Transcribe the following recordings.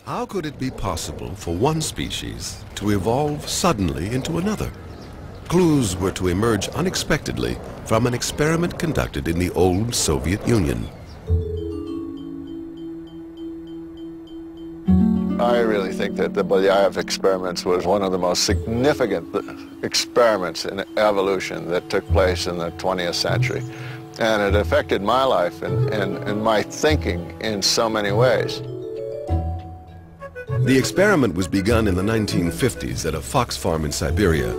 How could it be possible for one species to evolve suddenly into another? Clues were to emerge unexpectedly from an experiment conducted in the old Soviet Union. I really think that the Belyaev experiments was one of the most significant experiments in evolution that took place in the 20th century. And it affected my life and my thinking in so many ways. The experiment was begun in the 1950s at a fox farm in Siberia.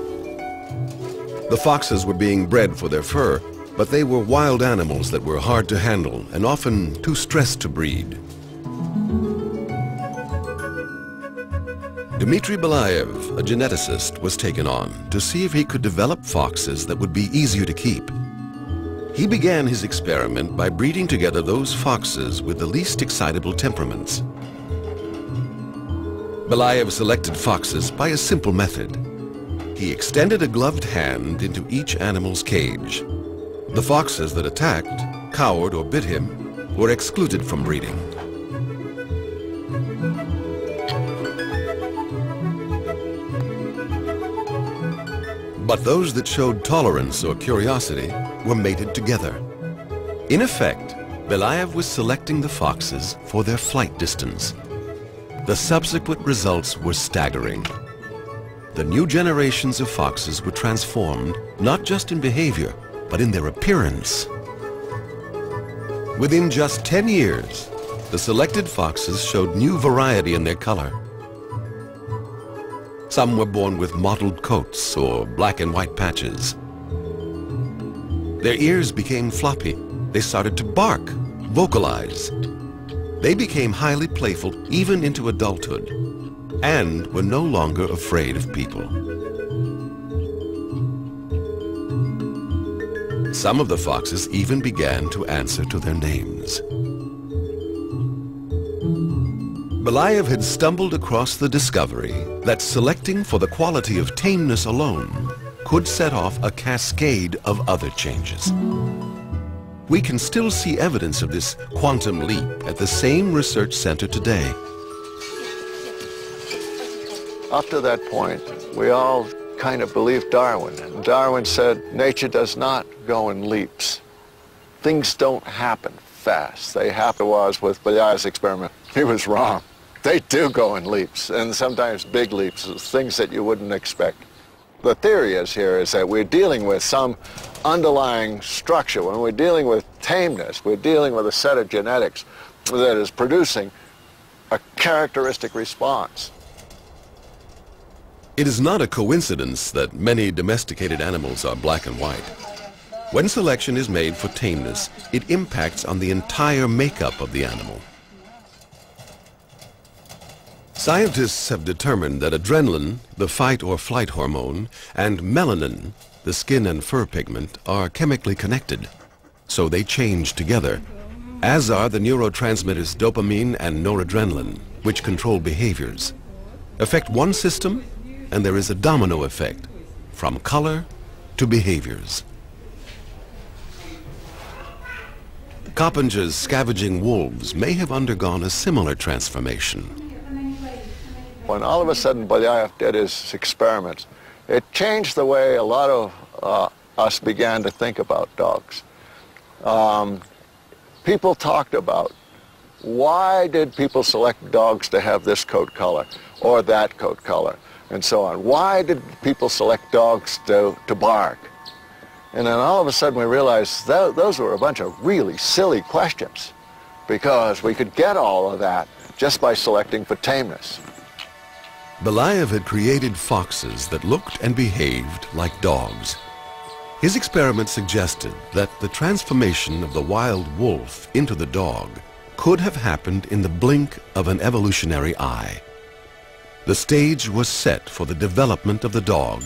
The foxes were being bred for their fur, but they were wild animals that were hard to handle and often too stressed to breed. Dmitry Belyaev, a geneticist, was taken on to see if he could develop foxes that would be easier to keep. He began his experiment by breeding together those foxes with the least excitable temperaments. Belyaev selected foxes by a simple method. He extended a gloved hand into each animal's cage. The foxes that attacked, cowered, or bit him were excluded from breeding. But those that showed tolerance or curiosity were mated together. In effect, Belyaev was selecting the foxes for their flight distance. The subsequent results were staggering. The new generations of foxes were transformed not just in behavior, but in their appearance. Within just 10 years, the selected foxes showed new variety in their color. Some were born with mottled coats or black and white patches. Their ears became floppy. They started to bark, vocalize. They became highly playful even into adulthood and were no longer afraid of people. Some of the foxes even began to answer to their names. Belyaev had stumbled across the discovery that selecting for the quality of tameness alone could set off a cascade of other changes. We can still see evidence of this quantum leap at the same research center today. Up to that point, we all kind of believed Darwin. And Darwin said, nature does not go in leaps. Things don't happen fast. They happen was with Belyaev's experiment. He was wrong. They do go in leaps, and sometimes big leaps, things that you wouldn't expect. The theory is that we're dealing with some underlying structure. When we're dealing with tameness, we're dealing with a set of genetics that is producing a characteristic response. It is not a coincidence that many domesticated animals are black and white. When selection is made for tameness, it impacts on the entire makeup of the animal. Scientists have determined that adrenaline, the fight or flight hormone, and melanin, the skin and fur pigment, are chemically connected. So they change together, as are the neurotransmitters dopamine and noradrenaline, which control behaviors. Affect one system, and there is a domino effect, from color to behaviors. Coppinger's scavenging wolves may have undergone a similar transformation. When all of a sudden Belyaev did his experiments, it changed the way a lot of us began to think about dogs. People talked about why did people select dogs to have this coat color or that coat color and so on. Why did people select dogs to bark? And then all of a sudden we realized those were a bunch of really silly questions because we could get all of that just by selecting for tameness. Belyaev had created foxes that looked and behaved like dogs. His experiment suggested that the transformation of the wild wolf into the dog could have happened in the blink of an evolutionary eye. The stage was set for the development of the dog